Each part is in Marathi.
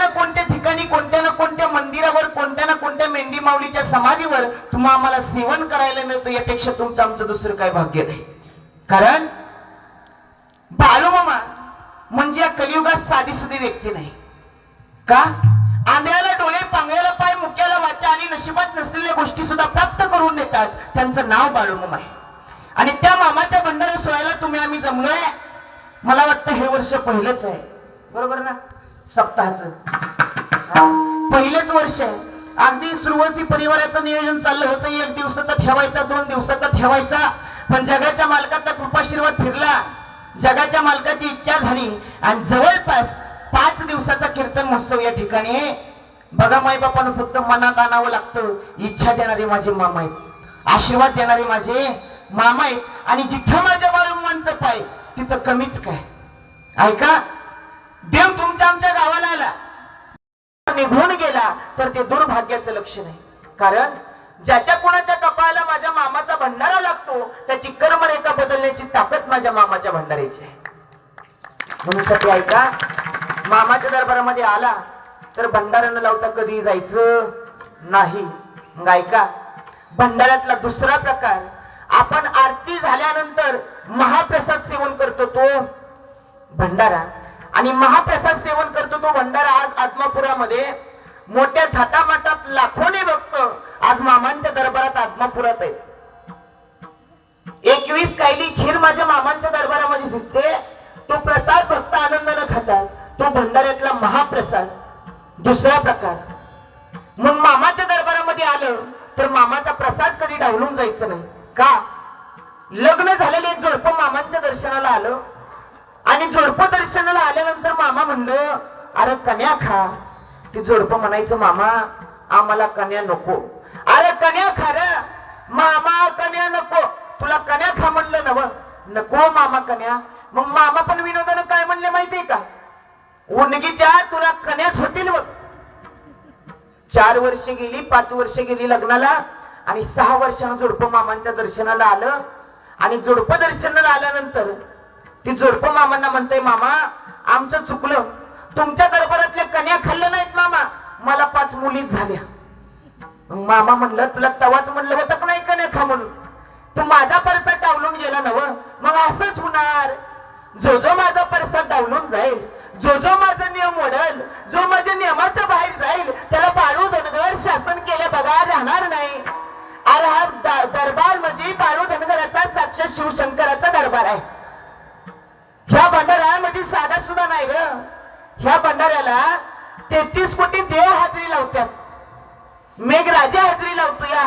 ना कोणत्या ठिकाणी, कोणत्या ना कोणत्या मंदिरावर, कोणत्या ना कोणत्या मेंढी माऊलीच्या समाधीवर तुम्हा आम्हाला सेवन करायला मिळतं, यापेक्षा तुमचं आमचं दुसरं काय भाग्य नाही. कारण बाळूमामा म्हणजे या कलियुगात साधी सुधी व्यक्ती नाही का. आंधळ्याला डोळे, पांगळ्याला पाय, मुक्याला वाचा आणि नशिबात नसलेल्या गोष्टी सुद्धा प्राप्त करून देतात. त्यांचं नाव बाळूमामा आहे. आणि त्या मामाच्या भंडारा सोहळ्याला तुम्ही आम्ही जमलोय. मला वाटतं हे वर्ष पहिलंच आहे, बरोबर ना, सप्ताहाचं पहिलेच वर्ष आहे. अगदी सुरुवाती परिवाराचं नियोजन चाललं होतं, 1 दिवसाचा ठेवायचा, 2 दिवसाचा ठेवायचा, पण जगाच्या मालकाचा कृपाशीर्वाद फिरला, जगाच्या मालकाची इच्छा झाली आणि जवळपास 5 दिवसाचा कीर्तन महोत्सव या ठिकाणी आहे. बघा माई बापानं फक्त मनात आणावं लागतं. इच्छा देणारे माझे मामा आहेत, आशीर्वाद देणारे माझे मामा आहेत. आणि जिथं माझ्या बाळूमामांचं पाय तिथं कमीच काय. ऐका, देव तुमच्या आमच्या गावाला आला, निघून गेला तर ते दुर्भाग्याचं लक्षण आहे. कारण ज्याच्या कोणाच्या कपाळाला माझ्या मामाचा भंडारा लागतो त्याची कर्मरेखा बदलण्याची ताकद माझ्या मामाच्या भंडाऱ्याची आहे. म्हणून साठी ऐका, मामाच्या दरबारामध्ये आला तर भंडारा न लावता कधी जायचं नाही. मग ऐका, भंडाऱ्यातला दुसरा प्रकार, आपण आरती झाल्यानंतर महाप्रसाद सेवन करतो तो भंडारा. आणि महाप्रसाद सेवन करतो तो भंडारा आज आत्मापुरामध्ये मोठ्या थाटामाटात लाखोने भक्त आज मामांच्या दरबारात आत्मापुरात आहेत. 21 कायली खीर माझ्या मामांच्या दरबारामध्ये दिसते. तो प्रसाद भक्त आनंदाने खातात, तो भंडाऱ्यातला महाप्रसाद. दुसरा प्रकार, मग मामाच्या दरबारामध्ये आलं तर मामाचा प्रसाद कधी डावलून जायचं नाही का. लग्न झालेले एक जोडपं मामांच्या दर्शनाला आलं आणि जोडपं दर्शनाला आल्यानंतर मामा म्हणलं, अरे कन्या खा. ते जोडपं म्हणायचं, मामा आम्हाला कन्या नको. अरे कन्या खा रे मामा, कन्या नको. तुला कन्या खा म्हणलं नव, नको मामा कन्या. मग मामा पण विनोदानं काय म्हणले माहितीये का, उनगीच्या तुला कन्याच होतील बघ. 4 वर्ष गेली, 5 वर्ष गेली लग्नाला आणि 6 वर्षानं जोडपं मामांच्या दर्शनाला आलं. आणि जोडपं दर्शनाला आल्यानंतर ती जोडपं मामांना म्हणते, मामा आमचं चुकलं, तुमच्या दरबारातल्या कन्या खाल्ल्या नाहीत मामा, मला 5 मुलीच झाल्या. मामा म्हणलं, तुला तवाच म्हणलं होतं का नाही कन्या खा म्हणून, तू माझा प्रसाद डावलून गेला नव. मग असंच होणार, जो जो माझा प्रसाद डावलून जाईल, जो जो माझा नियम मोडल, जो माझ्या नियमाच्या बाहेर जाईल, त्याला बाळू धनगर शासन केल्या बघा राहणार नाही. अरे हा दरबार म्हणजे बाळू धनगराचा साक्षात शिवशंकराचा दरबार आहे. ह्या भंडारा म्हणजे साधा सुद्धा नाही ग. ह्या भंडाऱ्याला 33 कोटी देव हाजरी लावतात, मेघराजा हाजरी लावतो. या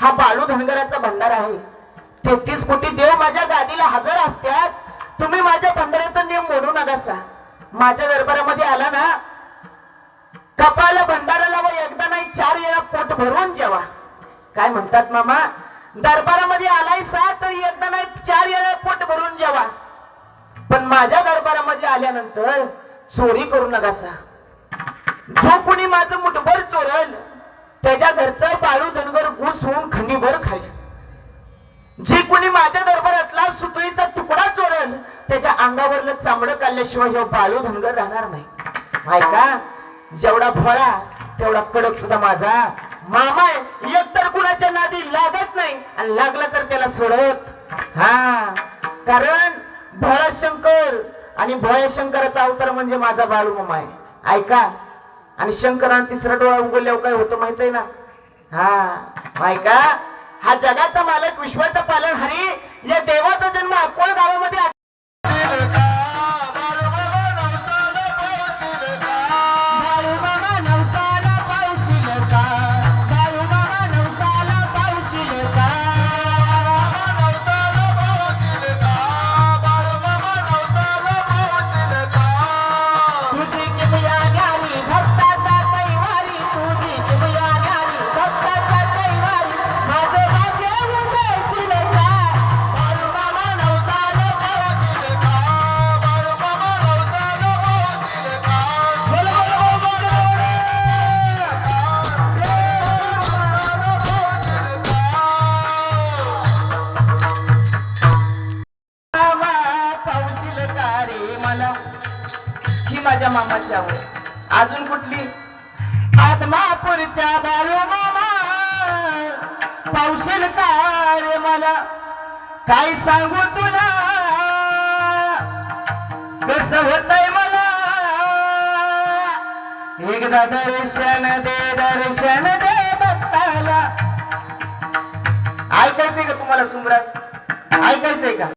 हा बाळू धनगराचा भंडारा आहे. 33 कोटी देव माझ्या गादीला हजर असतात. तुम्ही माझ्या भंडाऱ्याचा नियम मोडू नका. माझ्या दरबारामध्ये आला ना, कपाळाला भंडारा लावा, एकदा नाही 4 वेळा पोट भरून जेवा. काय म्हणतात मामा, दरबारामध्ये आलाय तर एकदा नाही 4 वेळा पोट भरून जेवा. पण माझ्या दरबारामध्ये आल्यानंतर चोरी करू नका. जो कोणी माझं मुठभर चोरल त्याच्या घरचं बाळू धनगर घुस होऊन खंडीभर खाईल. जे कोणी माझ्या दरबारातला सुतळीचा तुकडा चोरल त्याच्या अंगावरलं चामडं काढल्याशिवाय हे बाळू धनगर राहणार नाही. ऐका, जेवढा भोळा तेवढा कडक सुद्धा माझा मामा आहे. एकतर कुणाच्या नादी लागत नाही आणि लागला तर त्याला सोडत. हा, कारण भोळा शंकर आणि भोळ्या शंकराचा अवतार म्हणजे माझा बाळूमामा आहे. ऐका, आणि शंकराने 3रा डोळा उघडल्यावर काय होतं माहित आहे ना. हा ऐका, हा जगाचा मालक, विश्वाचा पालनहारी, या देवाचा जन्म अकोळ गावामध्ये आदमापूरच्या बाळू मामा पावशील का रे मला काय सांगू तुला कसं होतंय मला एकदा दर्शन दे दत्ताला. ऐकायचंय का तुम्हाला सुमरात ऐकायचंय का?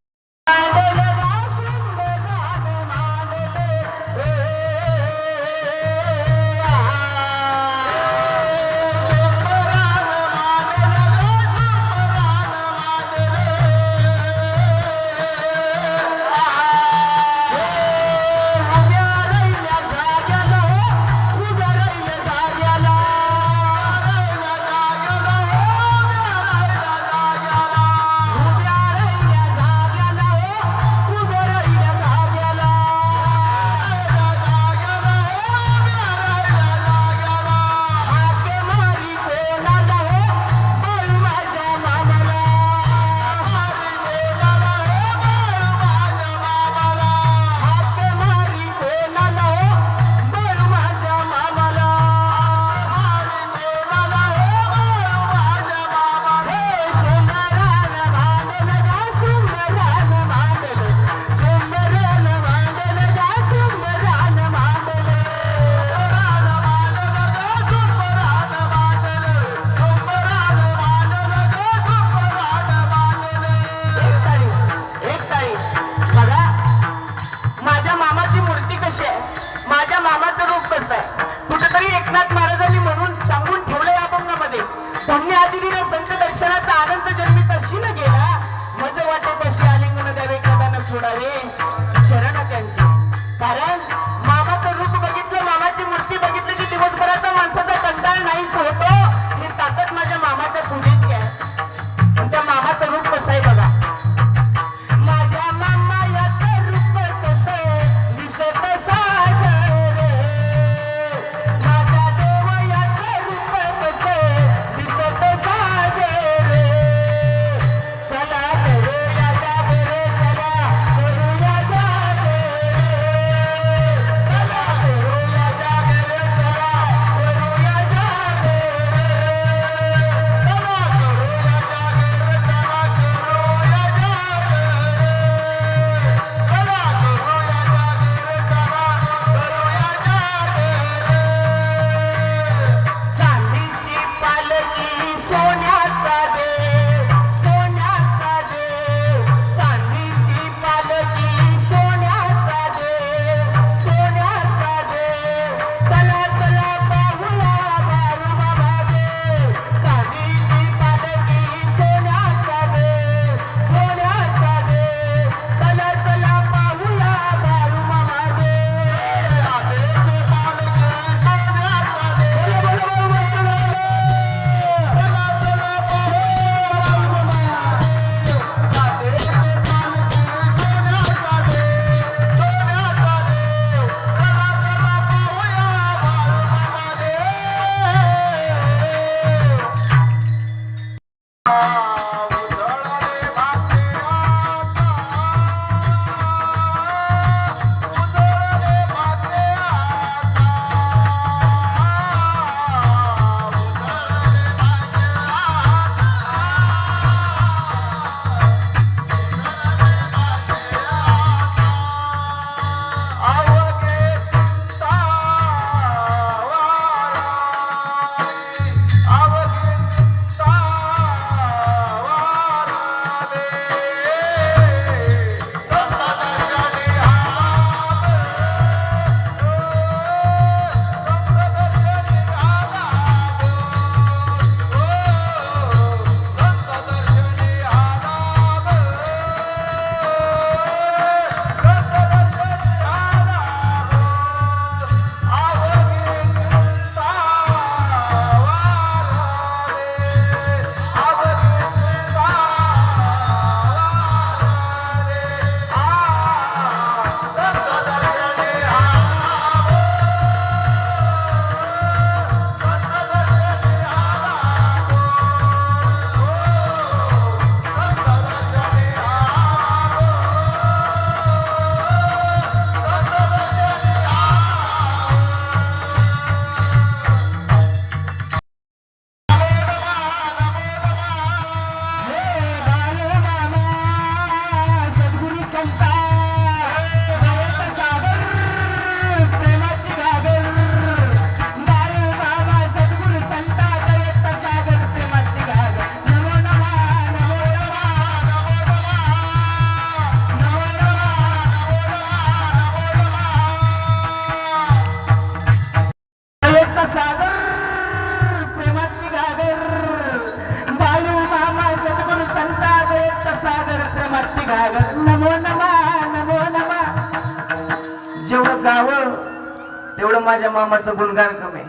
कुठं माझ्या मामाचं गुणगान कमी.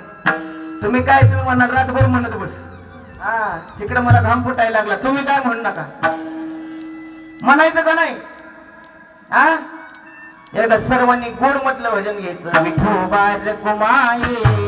तुम्ही म्हणाल रातभर म्हणत बस. हा इकडे मला घाम फुटायला लागला. तुम्ही काय म्हणू नका, म्हणायचं का नाही? हा एकदा सर्वांनी गोड म्हटलं भजन घ्यायचं. विठोबा रखुमाई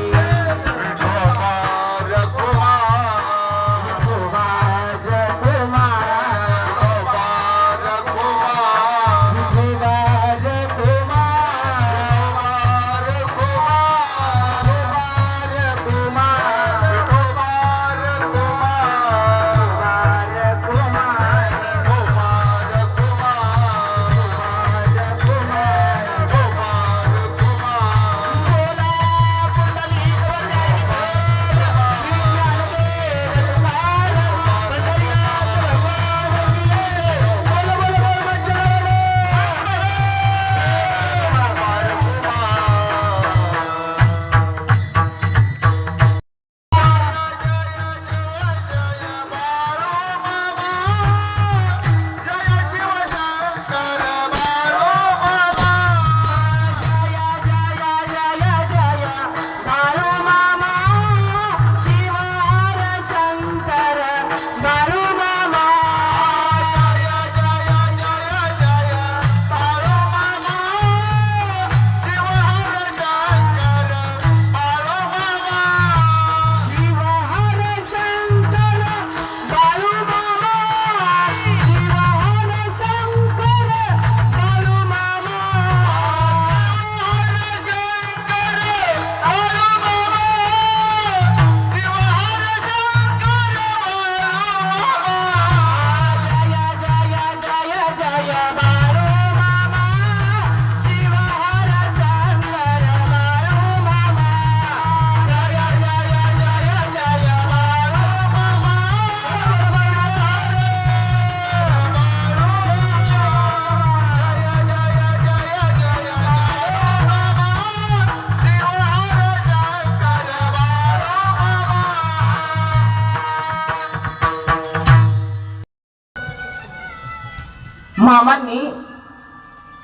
मामांनी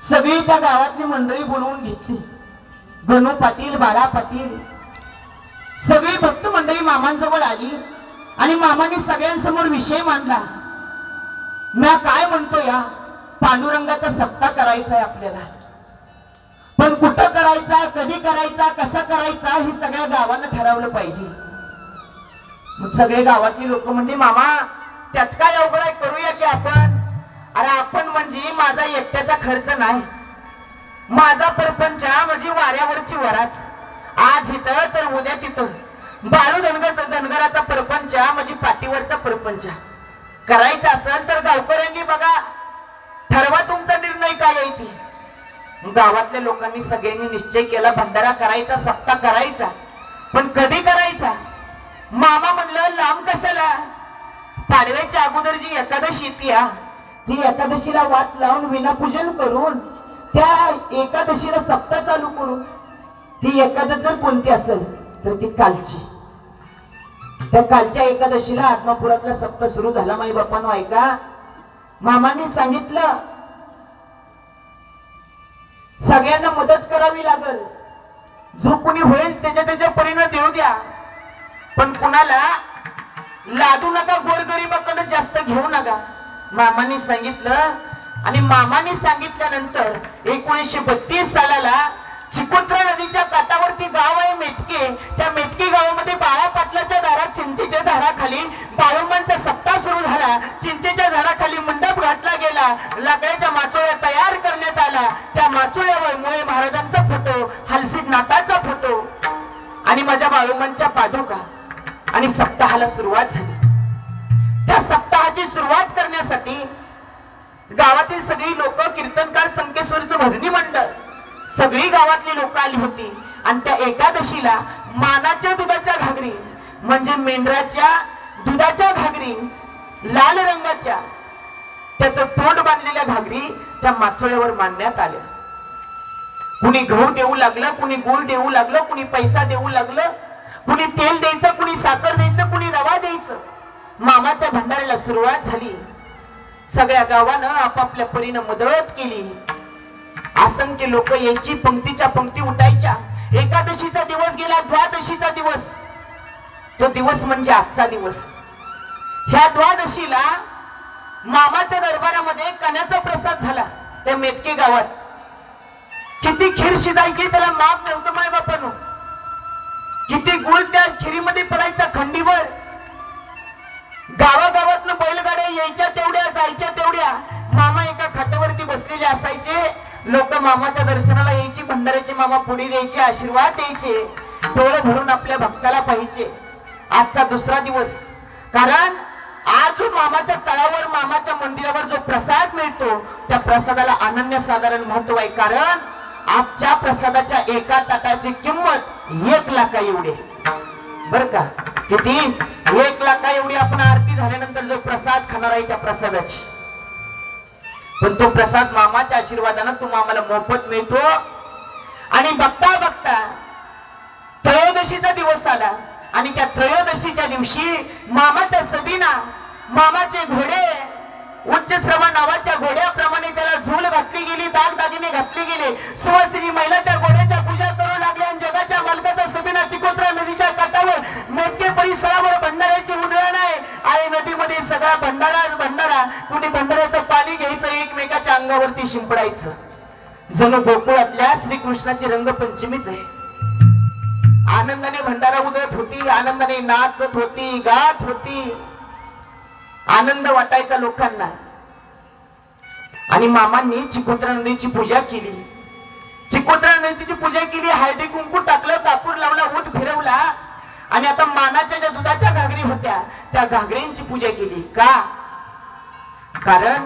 सगळी त्या गावातली मंडळी बोलवून घेतली. गणू पाटील, बाळा पाटील, सगळी भक्त मंडळी मामांजवळ आली आणि मामांनी सगळ्यांसमोर विषय मांडला. मी काय म्हणतो, या पांडुरंगाचा सप्ताह करायचा आहे आपल्याला, पण कुठं करायचा, कधी करायचा, कसा करायचा हे सगळ्या गावानं ठरवलं पाहिजे. मग सगळे गावातली लोक म्हणले, मामा त्यात काय अवघड आहे, करूया की आपण. अरे आपण म्हणजे माझा एकट्याचा खर्च नाही, माझा परपंच म्हणजे वाऱ्यावरची वरात. आज इथं तर उद्या तिथं. बाळू धनगराचा परपंच म्हणजे पाठीवरचा परपंच. करायचा असेल तर गावकऱ्यांनी बघा, ठरवा तुमचा निर्णय काय आहे ते. गावातल्या लोकांनी सगळ्यांनी निश्चय केला, भंडारा करायचा, सप्ताह करायचा, पण कधी करायचा. मामा म्हणलं लांब कशाला, पाडव्याच्या अगोदर जी एकादशी येते ती एकादशीला वात लावून विनापूजन करून त्या एकादशीला सप्ताह चालू करून, ती एकादश जर कोणती असेल तर ती कालची. त्या कालच्या एकादशीला आत्मापुरातला सप्ताह सुरू झाला. माई बाप्पांनो ऐका, मामांनी सांगितलं सगळ्यांना मदत करावी लागल, जो कोणी होईल त्याच्या परीने देऊ द्या, पण कुणाला लादू नका, गोरगरिबाकडे जास्त घेऊ नका. मामांनी सांगितलं आणि मामांनी सांगितल्यानंतर 1932 सालाला चिकोत्रा नदीच्या काठावरती गाव आहे मेटके. त्या मेटके गावामध्ये बाळा पाटलाच्या दारात चिंचेच्या झाडाखाली बाळूमांचा सप्ताह सुरू झाला. चिंचेच्या झाडाखाली मंडप घातला गेला, लाकडाच्या माचोळ्या तयार करण्यात आला. त्या माचोळ्यावर मुळे महाराजांचा फोटो, हलसीनाथाचा फोटो आणि माझ्या बाळूमांच्या पादुका, आणि सप्ताहाला सुरुवात झाली. त्या सप्ताहाची सुरुवात करण्यासाठी गावातील सगळी लोक, कीर्तनकार, संकेश्वरचं भजनी मंडळ, सगळी गावातली लोक आली होती. आणि त्या एकादशीला मानाच्या दुधाच्या घागरी म्हणजे मेंढराच्या दुधाच्या घागरी, लाल रंगाच्या, त्याचं तोंड बांधलेल्या घागरी त्या माचोळ्यावर मांडण्यात आल्या. कुणी गहू देऊ लागलं, कुणी गुळ देऊ लागलं, कुणी पैसा देऊ लागलं, कुणी तेल द्यायचं, कुणी साखर द्यायचं, कुणी रवा द्यायचं. मामाच्या भंडाऱ्याला सुरुवात झाली. सगळ्या गावानं आपापल्या परीनं मदत केली. असंख्य लोक यायची, पंक्तीच्या पंक्ती उठायच्या. एकादशीचा दिवस गेला, द्वादशीचा दिवस. तो दिवस म्हणजे आजचा दिवस. ह्या द्वादशीला मामाच्या दरबारामध्ये कण्याचा प्रसाद झाला. त्या मेतके गावात किती खीर शिजायची त्याला माप नव्हतं माय बापानो. किती गुळ त्या खिरीमध्ये पडायचा खंडीवर. गावागावातनं बैलगाड्या यायच्या तेवढ्या, जायच्या तेवढ्या. मामा एका खाटावरती बसलेले असायचे. लोक मामाच्या दर्शनाला यायची, भंडाऱ्याचे मामा पुढे द्यायचे, आशीर्वाद द्यायचे, डोळे भरून आपल्या भक्ताला पाहिजे. आजचा दुसरा दिवस, कारण आज मामाच्या तळावर, मामाच्या मंदिरावर जो प्रसाद मिळतो त्या प्रसादाला अनन्यसाधारण महत्व आहे. कारण आजच्या प्रसादाच्या एका ताटाची किंमत 1 लाख एवढी. बर का? किती? 1 लाख एवढी. आपण आरती झाल्यानंतर जो प्रसाद खाणार आहे त्या प्रसादाची. पण तो प्रसाद मामाच्या आशीर्वादानं तो आम्हाला मोफत मिळतो. आणि बघता बघता त्रयोदशीचा दिवस आला आणि त्या त्रयोदशीच्या दिवशी मामाच्या सभीना मामाचे घोडे, उच्च श्रवा नावाच्या घोड्याप्रमाणे त्याला झूल घातली गेली, दागदागिने घातले गेले. सुवासिनी महिला त्या घोड्याच्या पूजा करू लागल्या आणि जगाच्या मालकाचा सभीना चिकोत्रा नदीच्या काठावर मेतके परिसरावर भंडाऱ्याची उधळण आहे. आणि नदीमध्ये सगळा भंडाराच भंडारा. कुणी भंडाऱ्याचं पाणी घ्यायचं, एकमेकाच्या अंगावरती शिंपडायचं. जणू गोकुळातल्या श्रीकृष्णाची रंगपंचमीच आहे. आनंदाने भंडारा उधळत होती, आनंदाने नाचत होती, गात होती. आनंद वाटायचा लोकांना. आणि मामांनी चिकोत्रा नदीची पूजा केली. चिकोत्रा नदीची पूजा केली, हळदी कुंकू टाकलं, कापूर लावला, ऊत फिरवला. आणि आता मानाच्या ज्या दुधाच्या घागरी होत्या त्या घागरींची पूजा केली. का? कारण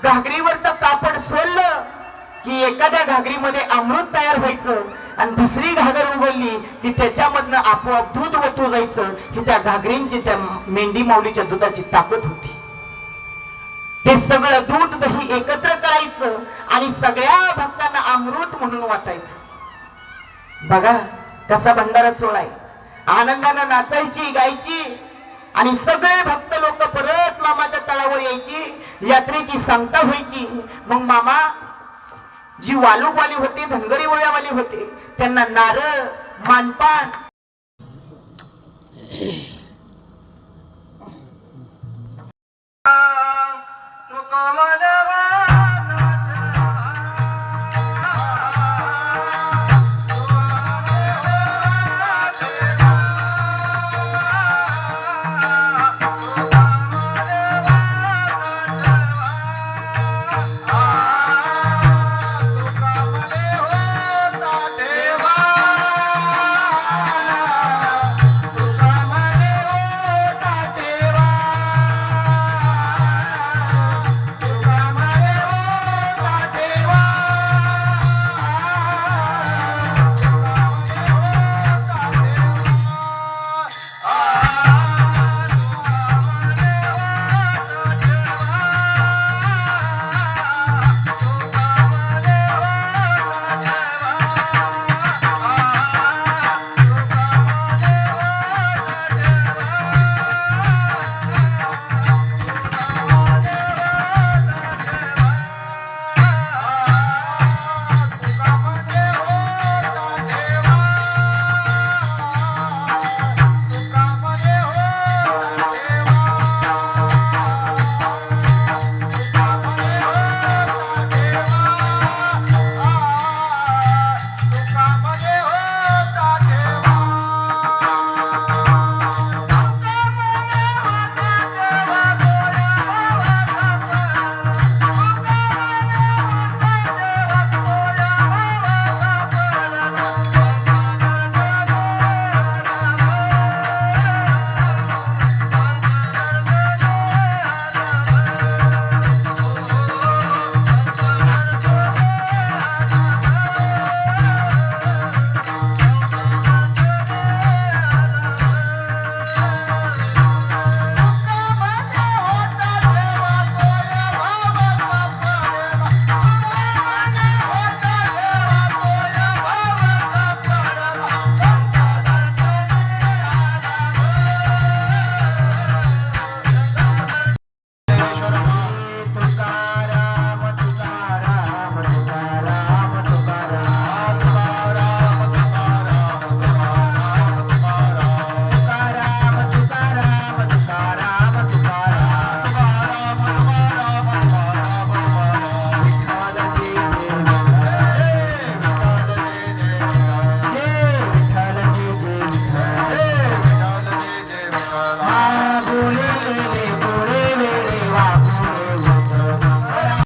घागरीवरचं कापड सोडलं की एखाद्या घागरीमध्ये अमृत तयार व्हायचं आणि दुसरी घागर उघडली की त्याच्यामधनं आपोआप दूध वतू जायचं. ही त्या घागरींची, त्या मेंढी माऊलीच्या दुधाची ताकद होती. ते सगळं दूध दही एकत्र करायचं आणि सगळ्या भक्तांना अमृत म्हणून वाटायचं. बघा कसा भंडारा सोहळा. आनंदानं नाचायची, गायची आणि सगळे भक्त लोक परत मामाच्या तळावर यायची. यात्रेची सांगता व्हायची. मग मामा जी वालूकवाली होते, धनगरी वळ्यावाली होते, त्यांना नारळ, मानपान तुका